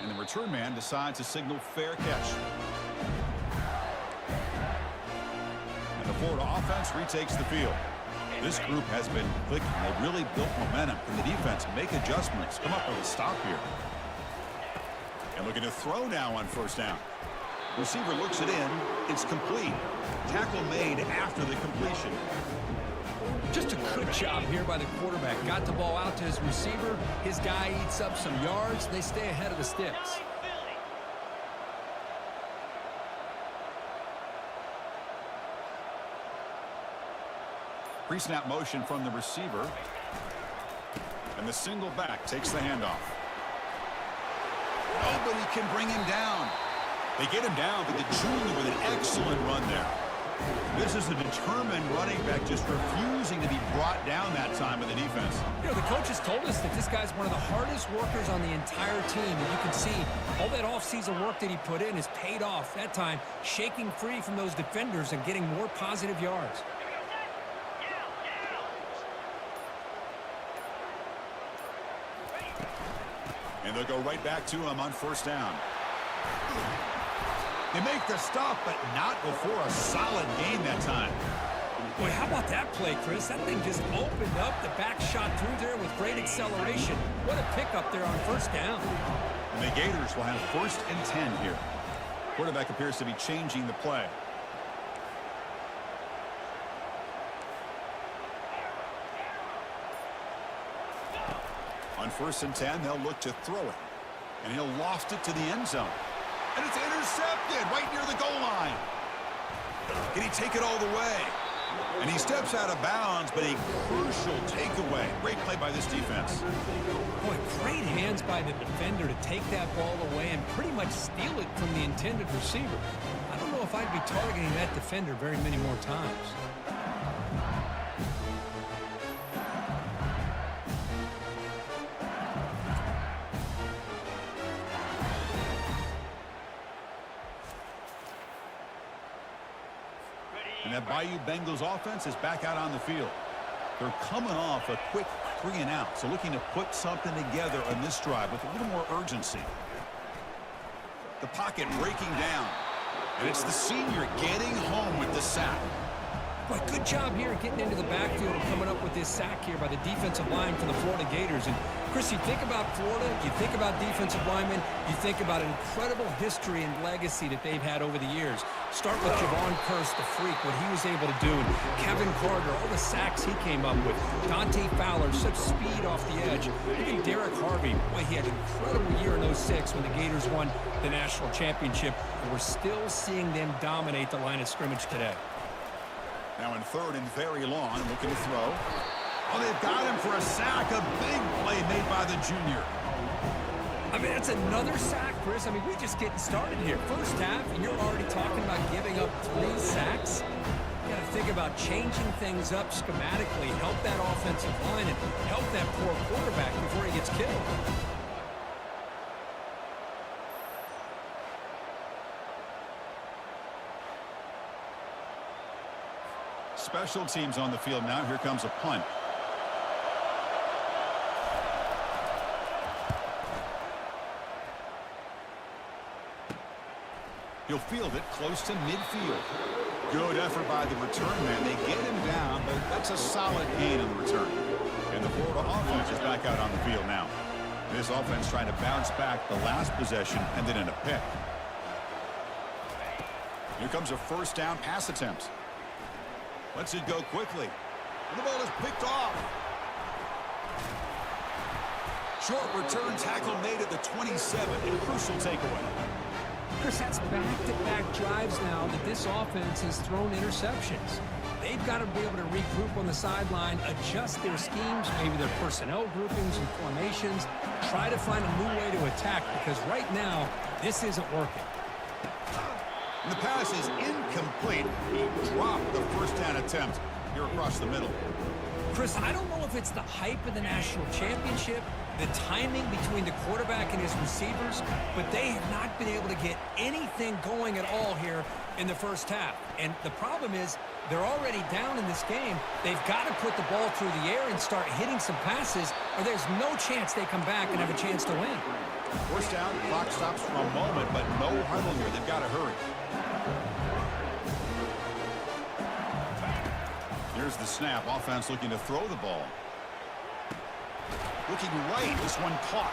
And the return man decides to signal fair catch. And the Florida offense retakes the field. This group has been clicking. They've really built momentum. Can the defense make adjustments? Come up with a stop here. And looking to throw now on first down. Receiver looks it in. It's complete. Tackle made after the completion. Just a good job here by the quarterback. Got the ball out to his receiver. His guy eats up some yards. They stay ahead of the sticks. Pre-snap motion from the receiver. And the single back takes the handoff. Nobody can bring him down. They get him down, but the junior with an excellent run there. This is a determined running back just refusing to be brought down that time with the defense. You know, the coaches told us that this guy's one of the hardest workers on the entire team. And you can see all that offseason work that he put in has paid off. That time, shaking free from those defenders and getting more positive yards. And they'll go right back to him on first down. They make the stop, but not before a solid gain that time. Boy, how about that play, Chris? That thing just opened up. The back shot through there with great acceleration. What a pickup there on first down. And the Gators will have first and 10 here. Quarterback appears to be changing the play. On first and 10, they'll look to throw it. And he'll loft it to the end zone. And it's intercepted right near the goal line. Can he take it all the way? And he steps out of bounds, but a crucial takeaway. Great play by this defense. Boy, great hands by the defender to take that ball away and pretty much steal it from the intended receiver. I don't know if I'd be targeting that defender very many more times. And that Bayou Bengals offense is back out on the field. They're coming off a quick 3-and-out, so looking to put something together on this drive with a little more urgency. The pocket breaking down, and it's the senior getting home with the sack. Boy, good job here getting into the backfield and coming up with this sack here by the defensive line for the Florida Gators. And, Chris, you think about Florida, you think about defensive linemen, you think about an incredible history and legacy that they've had over the years. Start with Javon Kearse, the freak, what he was able to do. And Kevin Carter, all the sacks he came up with. Dante Fowler, such speed off the edge. Even Derek Harvey, boy, he had an incredible year in '06 when the Gators won the national championship. And we're still seeing them dominate the line of scrimmage today. Now in third and very long, looking to throw. Oh, they've got him for a sack. A big play made by the junior. I mean, that's another sack, Chris. I mean, we're just getting started here. First half, and you're already talking about giving up 3 sacks. You got to think about changing things up schematically, help that offensive line, and help that poor quarterback before he gets killed. Special teams on the field now. Here comes a punt. He'll field it close to midfield. Good effort by the return man. They get him down, but that's a solid gain on the return. And the Florida offense is back out on the field now. This offense trying to bounce back. The last possession ended in a pick. Here comes a first down pass attempt. Lets it go quickly. And the ball is picked off. Short return tackle made at the 27. A crucial takeaway. Chris, that's back-to-back drives now that this offense has thrown interceptions. They've got to be able to regroup on the sideline, adjust their schemes, maybe their personnel groupings and formations, try to find a new way to attack because right now, this isn't working. And the pass is incomplete. He dropped the first down attempt here across the middle. Chris, I don't know if it's the hype of the national championship, the timing between the quarterback and his receivers, but they have not been able to get anything going at all here in the first half. And the problem is They're already down in this game. They've got to put the ball through the air and start hitting some passes, or there's no chance they come back and have a chance to win. First down, clock stops for a moment, but no huddle here. They've got to hurry. Here's the snap. Offense looking to throw the ball. Looking right. This one caught.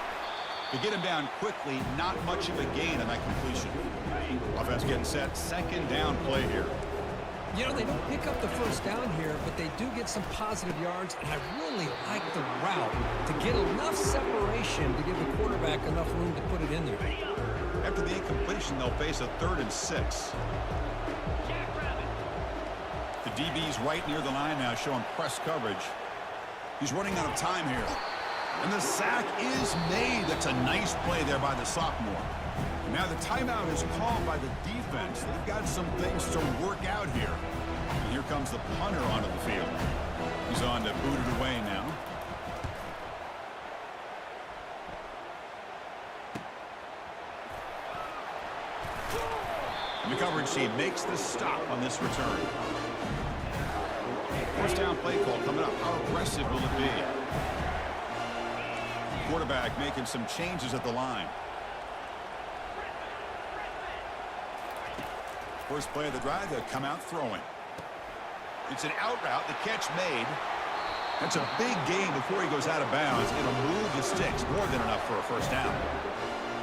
To get him down quickly, not much of a gain on that completion. Offense getting set. Second down play here. You know, they don't pick up the first down here, but they do get some positive yards, and I really like the route to get enough separation to give the quarterback enough room to put it in there. After the incompletion, they'll face a 3rd and 6. The DB's right near the line now, showing press coverage. He's running out of time here. And the sack is made. That's a nice play there by the sophomore. Now the timeout is called by the defense. They've got some things to work out here. And here comes the punter onto the field. He's on to boot it away now. And the coverage team makes the stop on this return. First down play call coming up. How aggressive will it be? Quarterback making some changes at the line. First play of the drive, they'll come out throwing. It's an out route, the catch made. That's a big gain before he goes out of bounds. It'll move the sticks, more than enough for a first down.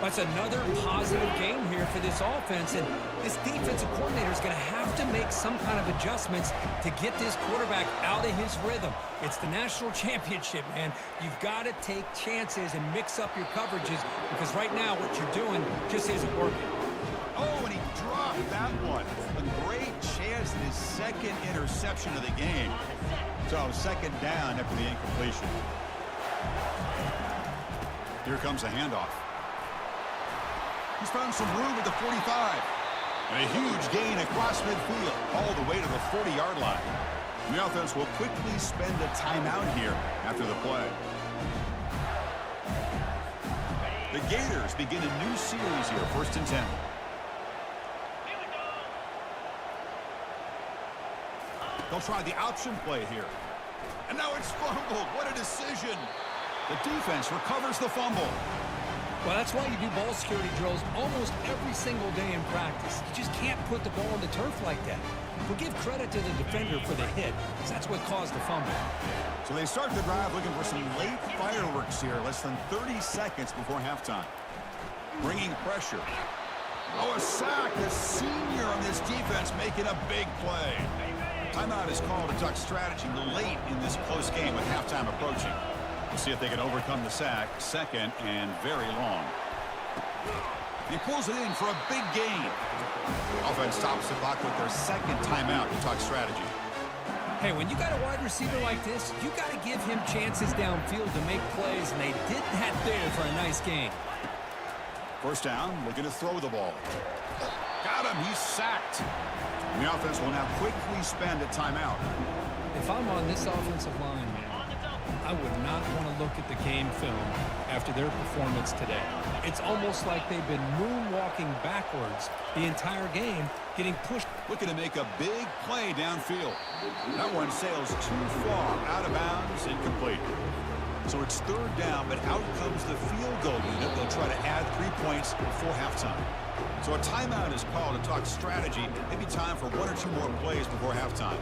That's another positive game here for this offense, and this defensive coordinator is going to have to make some kind of adjustments to get this quarterback out of his rhythm. It's the national championship, man. You've got to take chances and mix up your coverages, because right now what you're doing just isn't working. Oh, and he dropped that one. A great chance at his second interception of the game. So second down after the incompletion. Here comes a handoff. He's found some room at the 45. And a huge gain across midfield, all the way to the 40-yard line. The offense will quickly spend a timeout here after the play. The Gators begin a new series here, 1st and 10. They'll try the option play here. And now it's fumbled. What a decision. The defense recovers the fumble. Well, that's why you do ball security drills almost every single day in practice. You just can't put the ball on the turf like that. We'll give credit to the defender for the hit, because that's what caused the fumble. So they start the drive looking for some late fireworks here, less than 30 seconds before halftime. Bringing pressure. Oh, a sack. The senior on this defense making a big play. Timeout is called to talk strategy late in this close game with halftime approaching. We'll see if they can overcome the sack. Second and very long. He pulls it in for a big gain. Offense stops the clock with their second timeout to talk strategy. Hey, when you got a wide receiver like this, you got to give him chances downfield to make plays, and they did that there for a nice gain. First down, looking to throw the ball. Got him. He's sacked. And the offense will now quickly spend a timeout. If I'm on this offensive line, man, I would not want to look at the game film after their performance today. It's almost like they've been moonwalking backwards the entire game, getting pushed. Looking to make a big play downfield. That one sails too far, out of bounds, incomplete. So it's 3rd down, but out comes the field goal unit. They'll try to add 3 points before halftime. So a timeout is called to talk strategy. Maybe time for 1 or 2 more plays before halftime.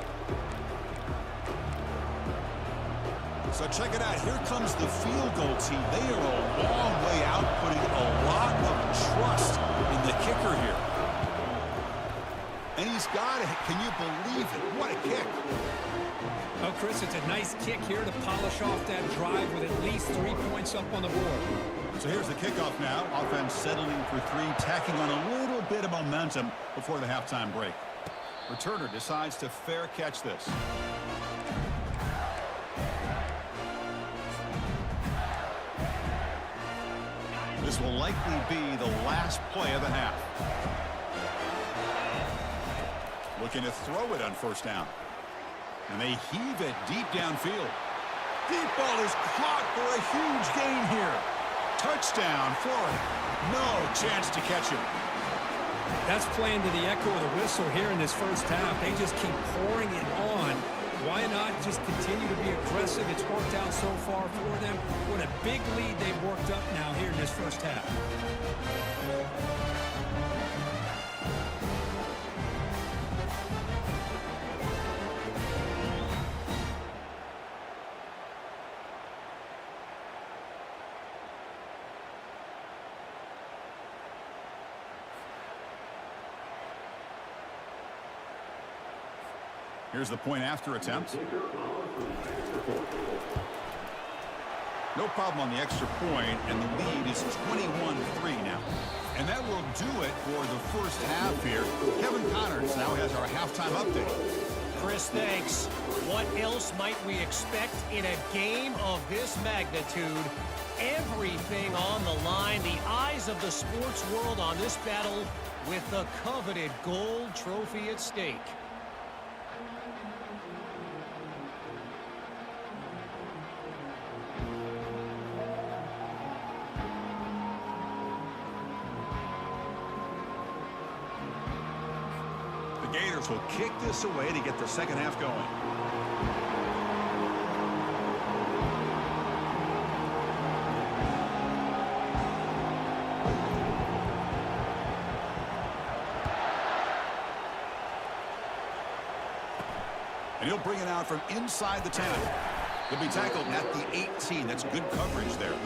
So check it out. Here comes the field goal team. They are a long way out, putting a lot of trust in the kicker here. And he's got it. Can you believe it? What a kick. Oh, Chris, it's a nice kick here to polish off that drive with at least 3 points up on the board. So here's the kickoff now. Offense settling for 3, tacking on a little bit of momentum before the halftime break. Returner decides to fair catch this. This will likely be the last play of the half. Looking to throw it on first down. And they heave it deep downfield. Deep ball is caught for a huge gain here. Touchdown, Florida. No chance to catch him. That's playing to the echo of the whistle here in this first half. They just keep pouring it on. Why not just continue to be aggressive? It's worked out so far for them. What a big lead they've worked up now here in this first half. Here's the point after attempt. No problem on the extra point, and the lead is 21-3 now. And that will do it for the first half here. Kevin Connors now has our halftime update. Chris, thanks. What else might we expect in a game of this magnitude? Everything on the line. The eyes of the sports world on this battle with the coveted gold trophy at stake. Gators will kick this away to get the second half going. And he'll bring it out from inside the 10. He'll be tackled at the 18. That's good coverage there.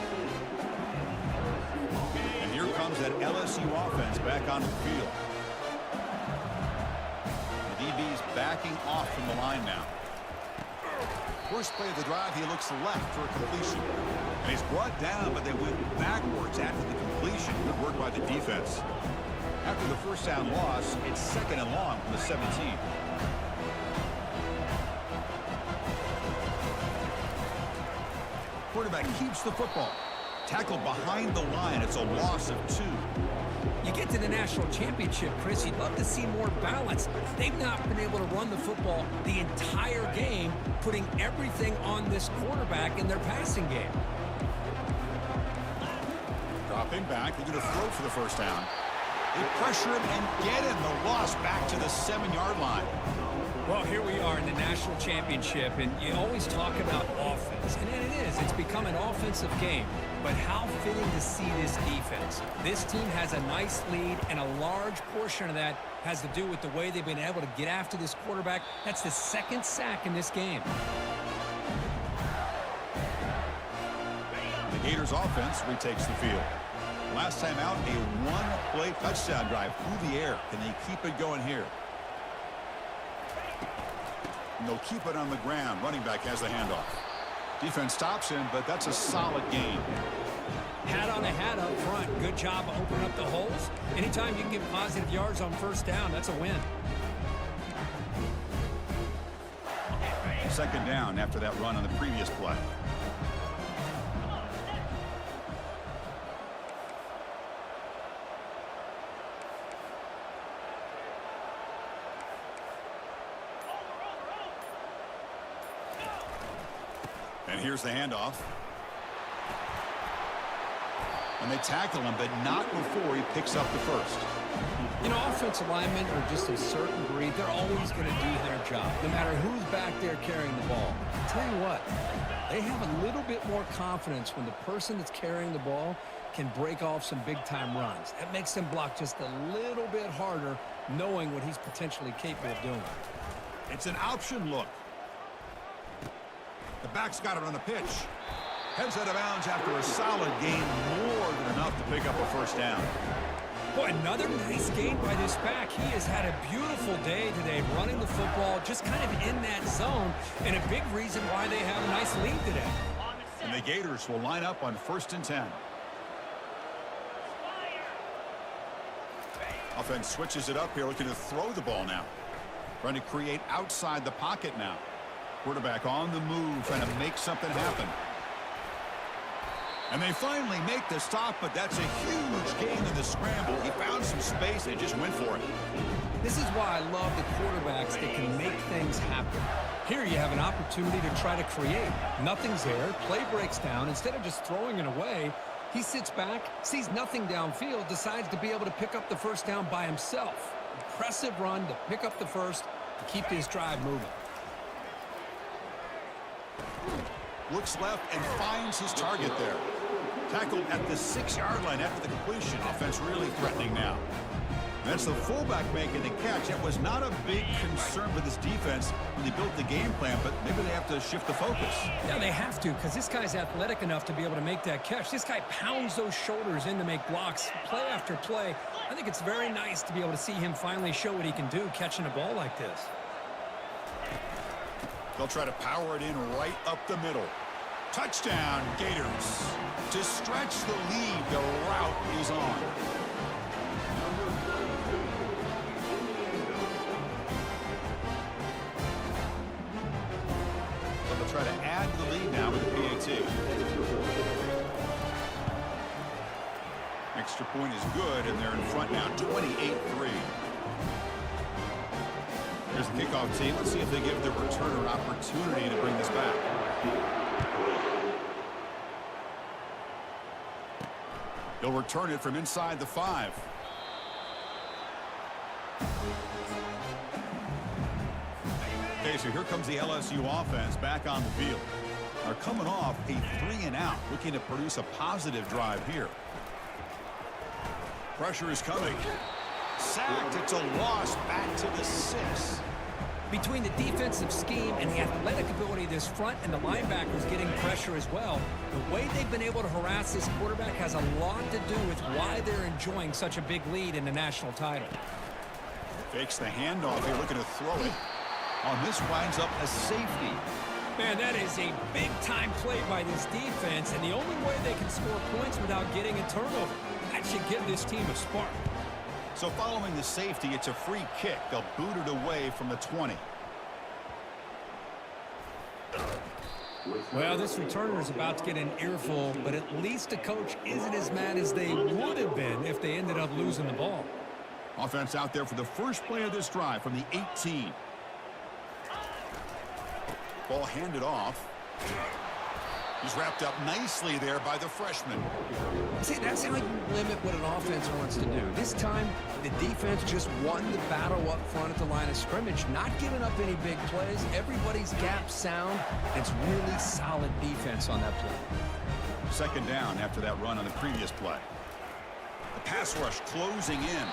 And here comes that LSU offense back onto the field. DB's backing off from the line now. First play of the drive, he looks left for a completion. And he's brought down, but they went backwards after the completion. Good work by the defense. After the first down loss, it's second and long from the 17. Quarterback keeps the football. Tackled behind the line. It's a loss of 2. You get to the national championship, Chris, you'd love to see more balance. They've not been able to run the football the entire game, putting everything on this quarterback in their passing game. Dropping back, they're going to throw for the first down. They pressure him and get him. The loss back to the 7-yard line. Well, here we are in the national championship, and you always talk about offense, and it is. It's become an offensive game. But how fitting to see this defense. This team has a nice lead, and a large portion of that has to do with the way they've been able to get after this quarterback. That's the second sack in this game. The Gators offense retakes the field. Last time out, a one-play touchdown drive through the air. Can they keep it going here? And they'll keep it on the ground. Running back has the handoff. Defense stops him, but that's a solid gain. Hat on a hat up front. Good job of opening up the holes. Anytime you can get positive yards on first down, that's a win. Second down after that run on the previous play. And here's the handoff. And they tackle him, but not before he picks up the first. You know, offensive linemen are just a certain breed. They're always going to do their job, no matter who's back there carrying the ball. I'll tell you what, they have a little bit more confidence when the person that's carrying the ball can break off some big-time runs. That makes them block just a little bit harder, knowing what he's potentially capable of doing. It's an option look. The back's got it on the pitch. Heads out of bounds after a solid gain, more than enough to pick up a first down. Boy, another nice gain by this back. He has had a beautiful day today running the football, just kind of in that zone, and a big reason why they have a nice lead today. And the Gators will line up on 1st and 10. Offense switches it up here, looking to throw the ball now. Trying to create outside the pocket now. Quarterback on the move, trying to make something happen. And they finally make the stop, but that's a huge gain in the scramble. He found some space and just went for it. This is why I love the quarterbacks that can make things happen. Here you have an opportunity to try to create. Nothing's there. Play breaks down. Instead of just throwing it away, He sits back, sees nothing downfield, decides to be able to pick up the first down by himself. Impressive run to pick up the first to keep his drive moving. Looks left and finds his target there. Tackled at the 6-yard line after the completion. Offense really threatening now. That's the fullback making the catch. That was not a big concern for this defense when they built the game plan, but maybe they have to shift the focus. Yeah, they have to, because this guy's athletic enough to be able to make that catch. This guy pounds those shoulders in to make blocks play after play. I think it's very nice to be able to see him finally show what he can do catching a ball like this. They'll try to power it in right up the middle. Touchdown, Gators. To stretch the lead, the route is on. They'll try to add to the lead now with the PAT. Extra point is good, and they're in front now, 28-3. Here's the kickoff team. Let's see if they give the returner opportunity to bring this back. He'll return it from inside the 5. Okay, so here comes the LSU offense back on the field. Are coming off a 3-and-out, looking to produce a positive drive here. Pressure is coming. Sacked. It's a loss back to the 6. Between the defensive scheme and the athletic ability of this front and the linebackers getting pressure as well, the way they've been able to harass this quarterback has a lot to do with why they're enjoying such a big lead in the national title. Fakes the handoff here, looking to throw it. On this winds up a safety. Man, that is a big-time play by this defense, and the only way they can score points without getting a turnover. That should give this team a spark. So following the safety, it's a free kick. They'll boot it away from the 20. Well, this returner is about to get an earful, but at least the coach isn't as mad as they would have been if they ended up losing the ball. Offense out there for the first play of this drive from the 18. Ball handed off. He's wrapped up nicely there by the freshman. See, that's how you limit what an offense wants to do. This time, the defense just won the battle up front at the line of scrimmage, not giving up any big plays. Everybody's gap sound. It's really solid defense on that play. Second down after that run on the previous play. The pass rush closing in.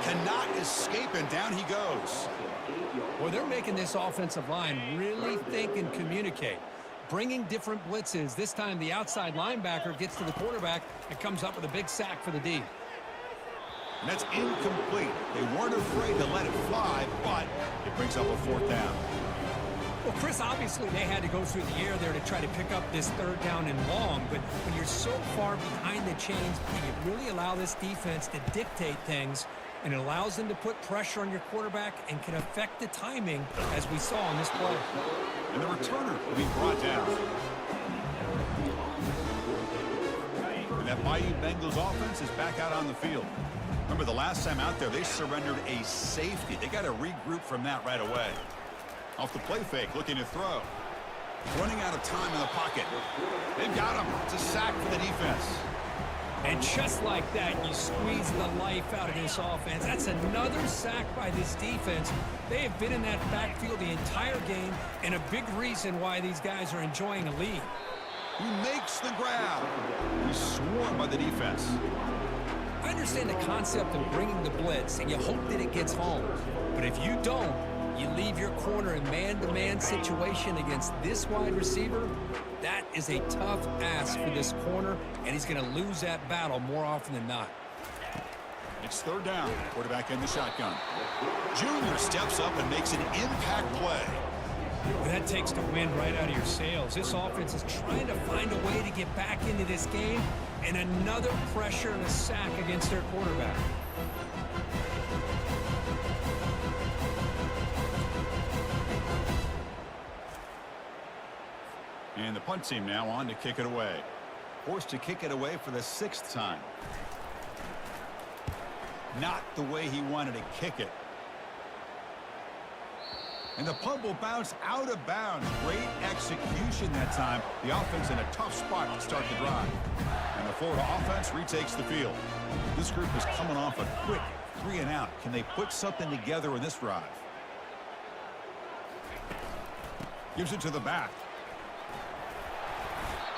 Cannot escape, and down he goes. Well, they're making this offensive line really think and communicate. Bringing different blitzes. This time the outside linebacker gets to the quarterback and comes up with a big sack for the D. And that's incomplete. They weren't afraid to let it fly, but it brings up a 4th down. Well, Chris, obviously they had to go through the air there to try to pick up this 3rd down and long, but when you're so far behind the chains, you really allow this defense to dictate things, and it allows them to put pressure on your quarterback and can affect the timing, as we saw on this play. And the returner will be brought down. And that Bayou Bengals offense is back out on the field. Remember, the last time out there, they surrendered a safety. They got to regroup from that right away. Off the play fake, looking to throw. Running out of time in the pocket. They've got him. It's a sack for the defense. And just like that, you squeeze the life out of this offense. That's another sack by this defense. They have been in that backfield the entire game, and a big reason why these guys are enjoying a lead. He makes the grab. He's swarmed by the defense. I understand the concept of bringing the blitz, and you hope that it gets home. But if you don't, you leave your corner in man-to-man situation against this wide receiver. That is a tough ask for this corner, and he's going to lose that battle more often than not. It's 3rd down. Quarterback in the shotgun. Junior steps up and makes an impact play. Well, that takes the wind right out of your sails. This offense is trying to find a way to get back into this game, and another pressure and a sack against their quarterback. And the punt team now on to kick it away. Forced to kick it away for the 6th time. Not the way he wanted to kick it. And the punt will bounce out of bounds. Great execution that time. The offense in a tough spot to start the drive. And the Florida offense retakes the field. This group is coming off a quick 3-and-out. Can they put something together in this drive? Gives it to the back.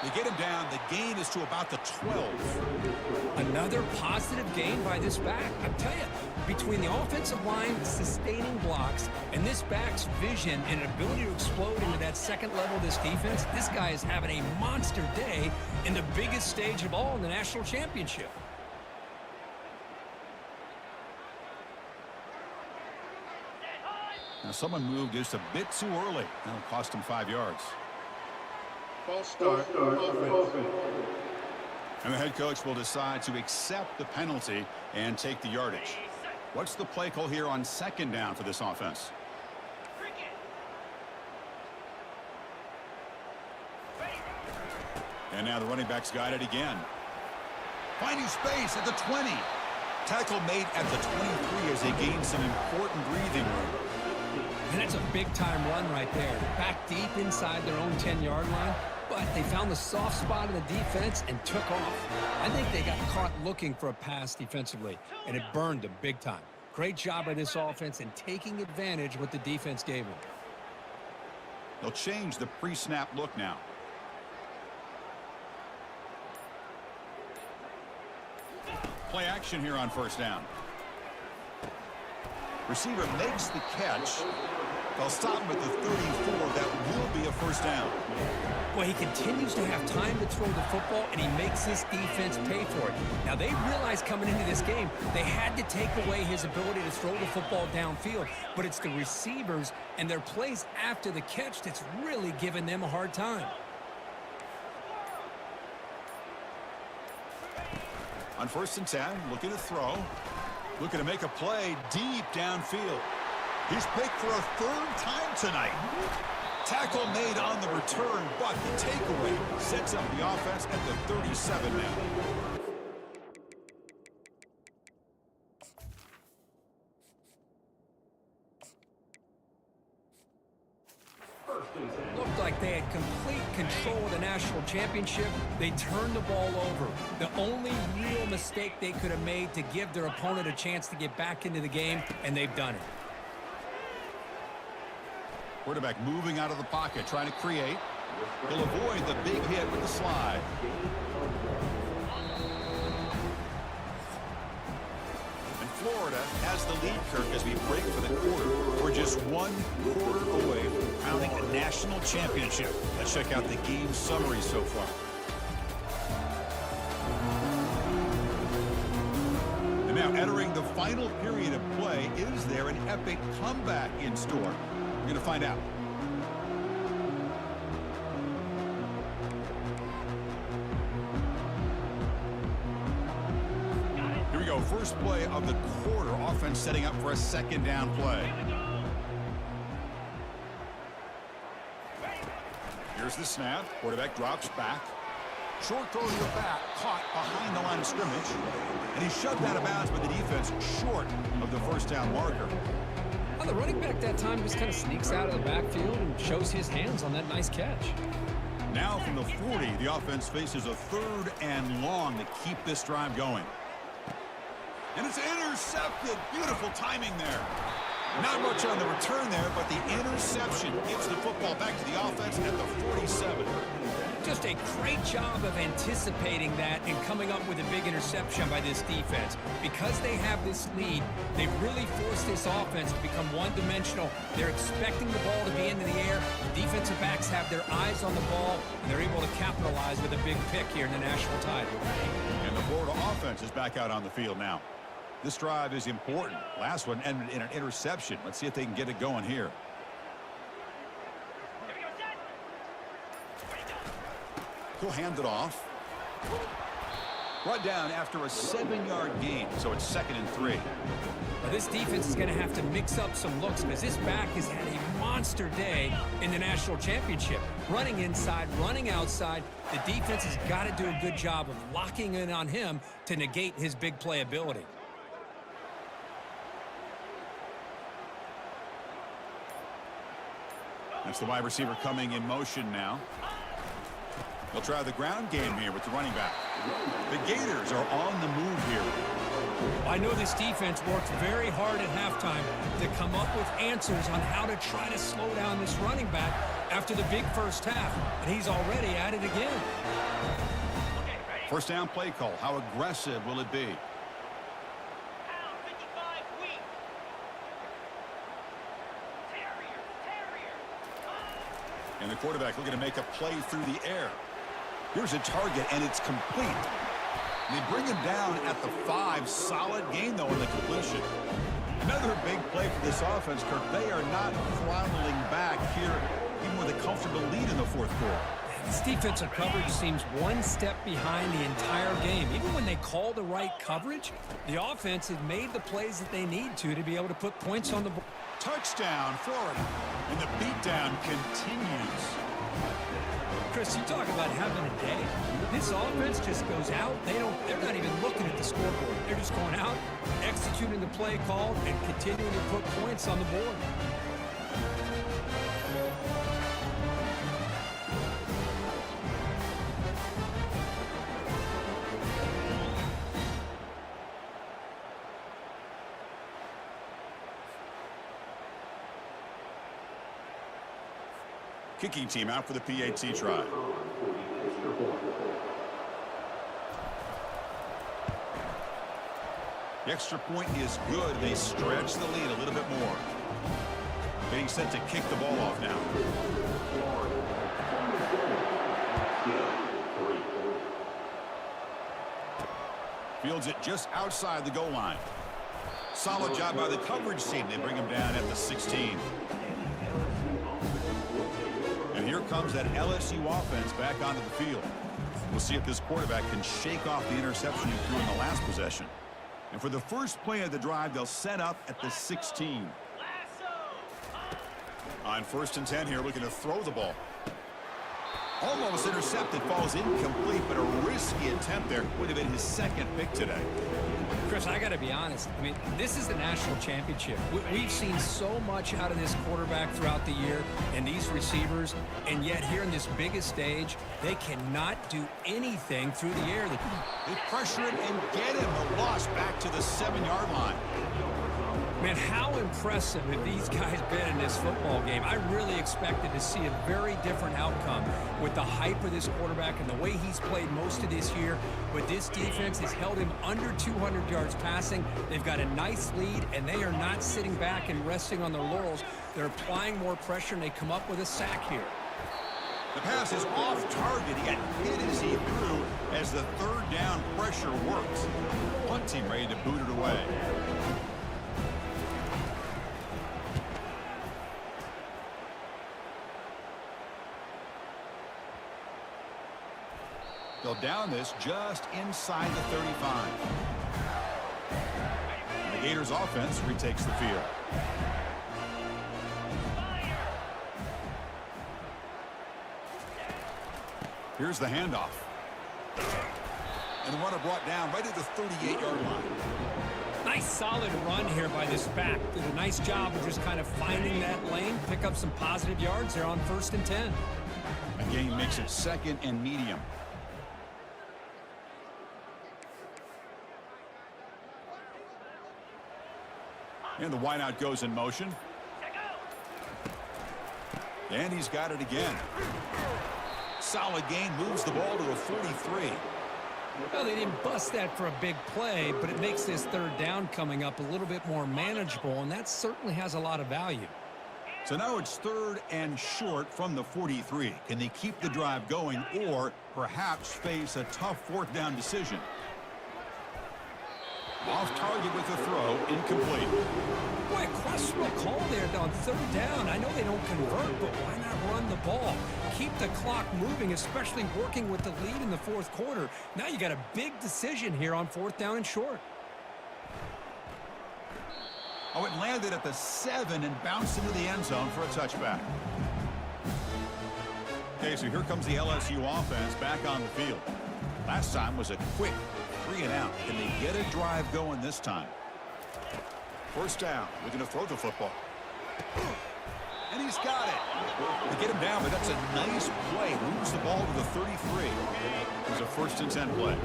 They get him down. The gain is to about the 12. Another positive gain by this back. I tell you, between the offensive line sustaining blocks and this back's vision and ability to explode into that second level of this defense, this guy is having a monster day in the biggest stage of all in the national championship. Now someone moved just a bit too early. That'll cost him 5 yards. False start. Offense. And the head coach will decide to accept the penalty and take the yardage. What's the play call here on second down for this offense? And now the running back's got it again. Finding space at the 20. Tackle made at the 23 as they gain some important breathing room. And that's a big-time run right there. Back deep inside their own 10-yard line, but they found the soft spot in the defense and took off. I think they got caught looking for a pass defensively, and it burned them big time. Great job by this offense in taking advantage of what the defense gave them. They'll change the pre-snap look now. Play action here on first down. Receiver makes the catch. They'll stop him at the 34. That will be a first down. Well, he continues to have time to throw the football, and he makes his defense pay for it. Now, they realized coming into this game, they had to take away his ability to throw the football downfield, but it's the receivers and their plays after the catch that's really giving them a hard time. On first and 10, looking to throw. Looking to make a play deep downfield. He's picked for a third time tonight. Tackle made on the return, but the takeaway sets up the offense at the 37 now. Looked like they had complete control of the national championship. They turned the ball over. The only real mistake they could have made to give their opponent a chance to get back into the game, and they've done it. Quarterback moving out of the pocket, trying to create. He'll avoid the big hit with the slide. And Florida has the lead, Kirk, as we break for the quarter. We're just 1 quarter away from crowning a national championship. Let's check out the game summary so far. And now entering the final period of play, is there an epic comeback in store? We're going to find out. Here we go. First play of the quarter. Offense setting up for a second down play. Here's the snap. Quarterback drops back. Short throw to the back. Caught behind the line of scrimmage. And he's shoved out of bounds by the defense short of the first down marker. Well, the running back that time just kind of sneaks out of the backfield and shows his hands on that nice catch. Now from the 40, the offense faces a third and long to keep this drive going. And it's intercepted. Beautiful timing there. Not much on the return there, but the interception gives the football back to the offense at the 47. Just a great job of anticipating that and coming up with a big interception by this defense. Because they have this lead, they've really forced this offense to become one-dimensional. They're expecting the ball to be into the air. The defensive backs have their eyes on the ball, and they're able to capitalize with a big pick here in the national title. And the Florida offense is back out on the field now. This drive is important. Last one ended in an interception. Let's see if they can get it going here. He'll hand it off. Brought down after a 7-yard gain, so it's 2nd and 3. Now this defense is going to have to mix up some looks because this back has had a monster day in the national championship. Running inside, running outside. The defense has got to do a good job of locking in on him to negate his big playability. That's the wide receiver coming in motion now. They'll try the ground game here with the running back. The Gators are on the move here. I know this defense worked very hard at halftime to come up with answers on how to try to slow down this running back after the big first half, and he's already at it again. First down play call. How aggressive will it be? And the quarterback looking to make a play through the air. Here's a target, and it's complete. They bring him down at the 5. Solid gain, though, in the completion. Another big play for this offense, Kirk. They are not throttling back here, even with a comfortable lead in the fourth quarter. This defensive coverage seems one step behind the entire game. Even when they call the right coverage, the offense has made the plays that they need to be able to put points on the board. Touchdown, Florida. And the beatdown continues. Chris, you talk about having a day. This offense just goes out. They're not even looking at the scoreboard. They're just going out, executing the play call, and continuing to put points on the board. Kicking team out for the PAT try. The extra point is good. They stretch the lead a little bit more. Being set to kick the ball off now. Fields it just outside the goal line. Solid job by the coverage team. They bring him down at the 16. Here comes that LSU offense back onto the field. We'll see if this quarterback can shake off the interception he threw in the last possession. And for the first play of the drive, they'll set up at the 16. On 1st and 10 here, looking to throw the ball. Almost intercepted, falls incomplete, but a risky attempt there. Would have been his second pick today. Chris, I got to be honest. I mean, this is the national championship. We've seen so much out of this quarterback throughout the year and these receivers, and yet here in this biggest stage, they cannot do anything through the air. They pressure him and get him. The loss back to the 7-yard line. Man, how impressive have these guys been in this football game? I really expected to see a very different outcome with the hype of this quarterback and the way he's played most of this year. But this defense has held him under 200 yards passing. They've got a nice lead, and they are not sitting back and resting on their laurels. They're applying more pressure, and they come up with a sack here. The pass is off target. He got hit as he threw as the 3rd down pressure works. Punt team ready to boot it away. They'll down this just inside the 35. The Gators offense retakes the field. Here's the handoff. And the runner brought down right at the 38-yard line. Nice solid run here by this back. Did a nice job of just kind of finding that lane, pick up some positive yards there on 1st and 10. A gain makes it 2nd and medium. And the wideout goes in motion. And he's got it again. Solid gain, moves the ball to a 43. Well, they didn't bust that for a big play, but it makes this 3rd down coming up a little bit more manageable, and that certainly has a lot of value. So now it's 3rd and short from the 43. Can they keep the drive going or perhaps face a tough 4th down decision? Off target with the throw, incomplete. Boy, a questionable call there on 3rd down. I know they don't convert, but why not run the ball? Keep the clock moving, especially working with the lead in the 4th quarter. Now you got a big decision here on 4th down and short. Oh, it landed at the 7 and bounced into the end zone for a touchback. Okay, so here comes the LSU offense back on the field. Last time was a quick 3 and out. Can they get a drive going this time? 1st down, looking to throw the football. And he's got it. They get him down, but that's a nice play. Moves the ball to the 33. It was a 1st and 10 play.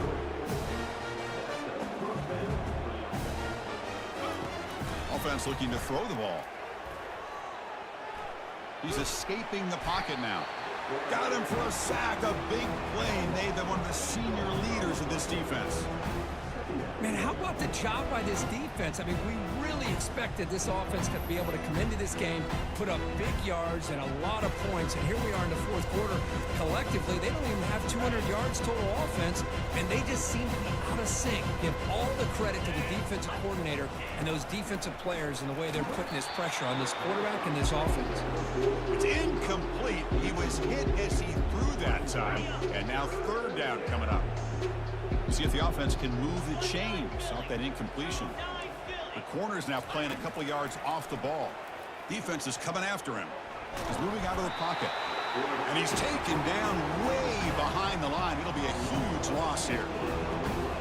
Offense looking to throw the ball. He's escaping the pocket now. Got him for a sack. A big play made them one of the senior leaders of this defense. Man, how about the job by this defense? I mean, we really expected this offense to be able to come into this game, put up big yards and a lot of points, and here we are in the 4th quarter. Collectively, they don't even have 200 yards total offense, and they just seem to be out of sync. Give all the credit to the defensive coordinator and those defensive players and the way they're putting this pressure on this quarterback and this offense. It's incomplete. He was hit as he threw that time, and now 3rd down coming up. See if the offense can move the chains off that incompletion. The corner's now playing a couple yards off the ball. Defense is coming after him. He's moving out of the pocket. And he's taken down way behind the line. It'll be a huge loss here.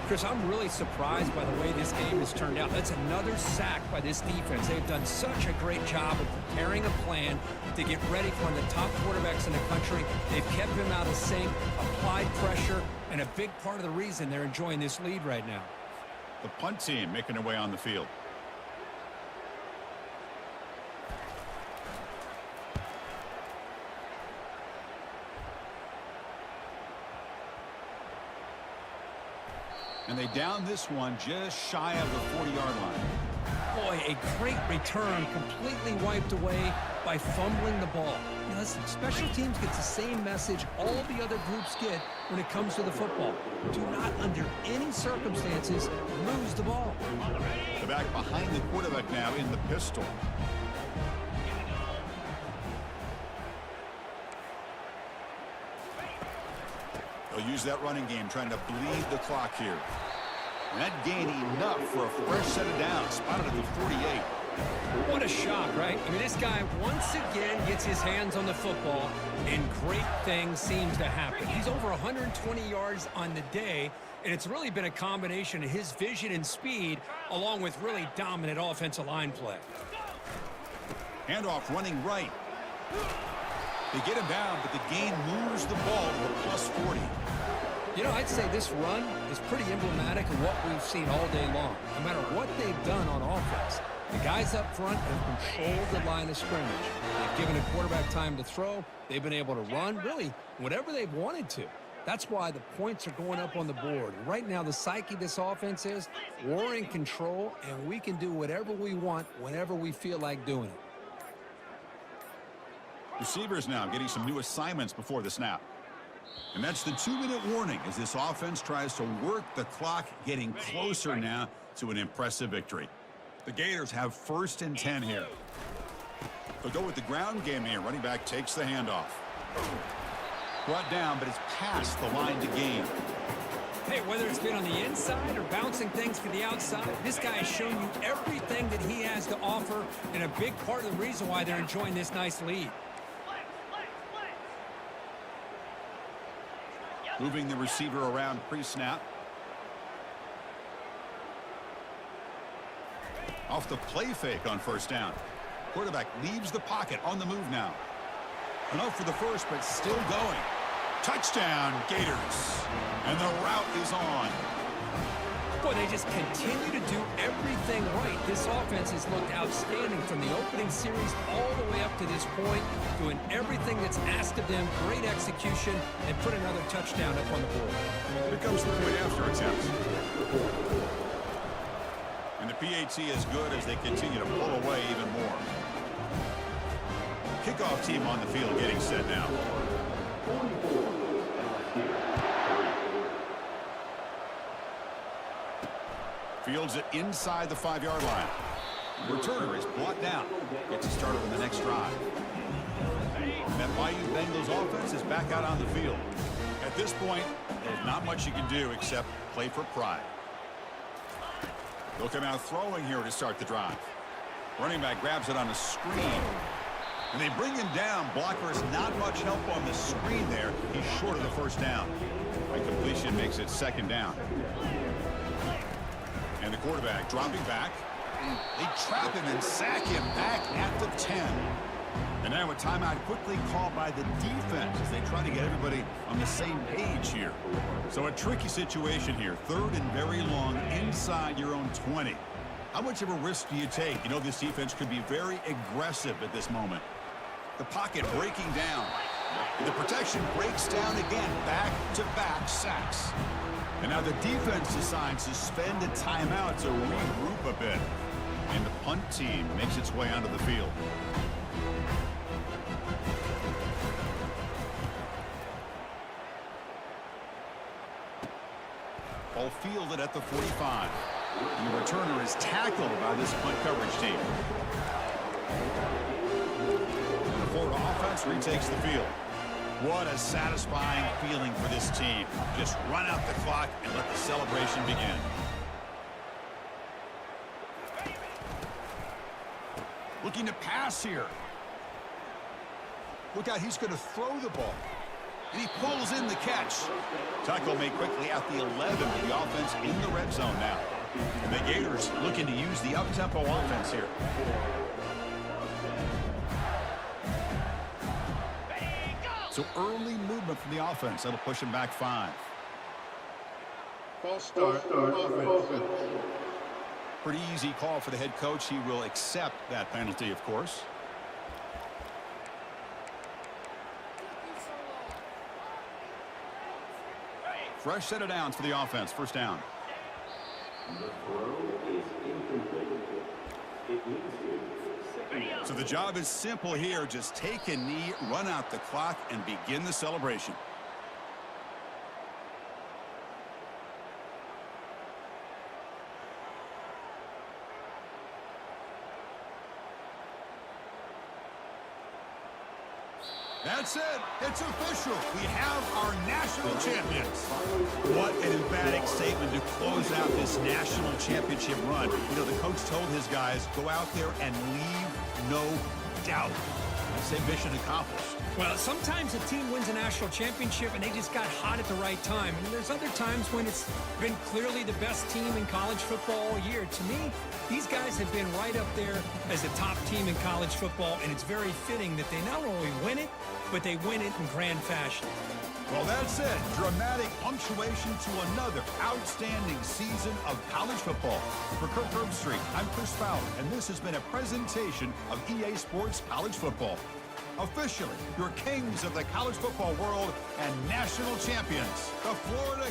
Chris, I'm really surprised by the way this game has turned out. That's another sack by this defense. They've done such a great job of preparing a plan to get ready for one of the top quarterbacks in the country. They've kept him out of sync, applied pressure, and a big part of the reason they're enjoying this lead right now. The punt team making their way on the field. And they down this one just shy of the 40-yard line. Boy, a great return, completely wiped away by fumbling the ball. You know, listen, special teams gets the same message all the other groups get when it comes to the football. Do not, under any circumstances, lose the ball. The back behind the quarterback now in the pistol. They'll use that running game, trying to bleed the clock here. And that gain enough for a fresh set of downs, spotted at the 48. What a shock, right? I mean, this guy once again gets his hands on the football, and great things seems to happen. He's over 120 yards on the day, and it's really been a combination of his vision and speed, along with really dominant offensive line play. Handoff running right. They get him down, but the gain moves the ball to a plus 40. You know, I'd say this run is pretty emblematic of what we've seen all day long. No matter what they've done on offense, the guys up front have controlled the line of scrimmage. They've given a quarterback time to throw. They've been able to run, really, whatever they've wanted to. That's why the points are going up on the board. Right now, the psyche of this offense is we're in control, and we can do whatever we want whenever we feel like doing it. Receivers now getting some new assignments before the snap. And that's the 2-minute warning as this offense tries to work the clock, getting closer now to an impressive victory. The Gators have 1st and 10 here. They'll go with the ground game here. Running back takes the handoff. Brought down, but it's past the line to gain. Hey, whether it's been on the inside or bouncing things to the outside, this guy has shown you everything that he has to offer, and a big part of the reason why they're enjoying this nice lead. Moving the receiver around pre-snap. Off the play fake on 1st down. Quarterback leaves the pocket on the move now. Enough for the first, but still going. Touchdown, Gators. And the route is on. Boy, they just continue to do everything right. This offense has looked outstanding from the opening series all the way up to this point, doing everything that's asked of them, great execution, and put another touchdown up on the board. Here comes the point after attempt. And the PAT is good as they continue to pull away even more. Kickoff team on the field getting set now. Fields it inside the 5-yard line. Returner is brought down. Gets it started on the next drive. And that Bayou Bengals offense is back out on the field. At this point, there's not much you can do except play for pride. They'll come out throwing here to start the drive. Running back grabs it on a screen. And they bring him down. Blocker is not much help on the screen there. He's short of the 1st down. Incompletion makes it 2nd down. And the quarterback dropping back. They trap him and sack him back at the 10. And now a timeout quickly called by the defense as they try to get everybody on the same page here. So a tricky situation here. 3rd and very long inside your own 20. How much of a risk do you take? You know, this defense could be very aggressive at this moment. The pocket breaking down. The protection breaks down again. Back-to-back sacks. And now the defense decides to spend a timeout to regroup a bit. And the punt team makes its way onto the field. Ball fielded at the 45. And the returner is tackled by this punt coverage team. And the Florida offense retakes the field. What a satisfying feeling for this team. Just run out the clock and let the celebration begin. Looking to pass here. Look out, he's going to throw the ball. And he pulls in the catch. Tackle made quickly at the 11 for the offense in the red zone now. And the Gators looking to use the up-tempo offense here. So early movement from the offense. That'll push him back 5. False start. Offense. Pretty easy call for the head coach. He will accept that penalty, of course. Fresh set of downs for the offense. First down. So the job is simple here. Just take a knee, run out the clock, and begin the celebration. That's it. It's official. We have our national champions. What an emphatic statement to close out this national championship run. You know, the coach told his guys, go out there and leave no doubt. I say mission accomplished. Well, sometimes a team wins a national championship and they just got hot at the right time. And there's other times when it's been clearly the best team in college football all year. To me, these guys have been right up there as the top team in college football, and it's very fitting that they not only win it, but they win it in grand fashion. Well, that's it. Dramatic punctuation to another outstanding season of college football. For Kirk Herbstreit, I'm Chris Fowler, and this has been a presentation of EA Sports College Football. Officially, your kings of the college football world and national champions, the Florida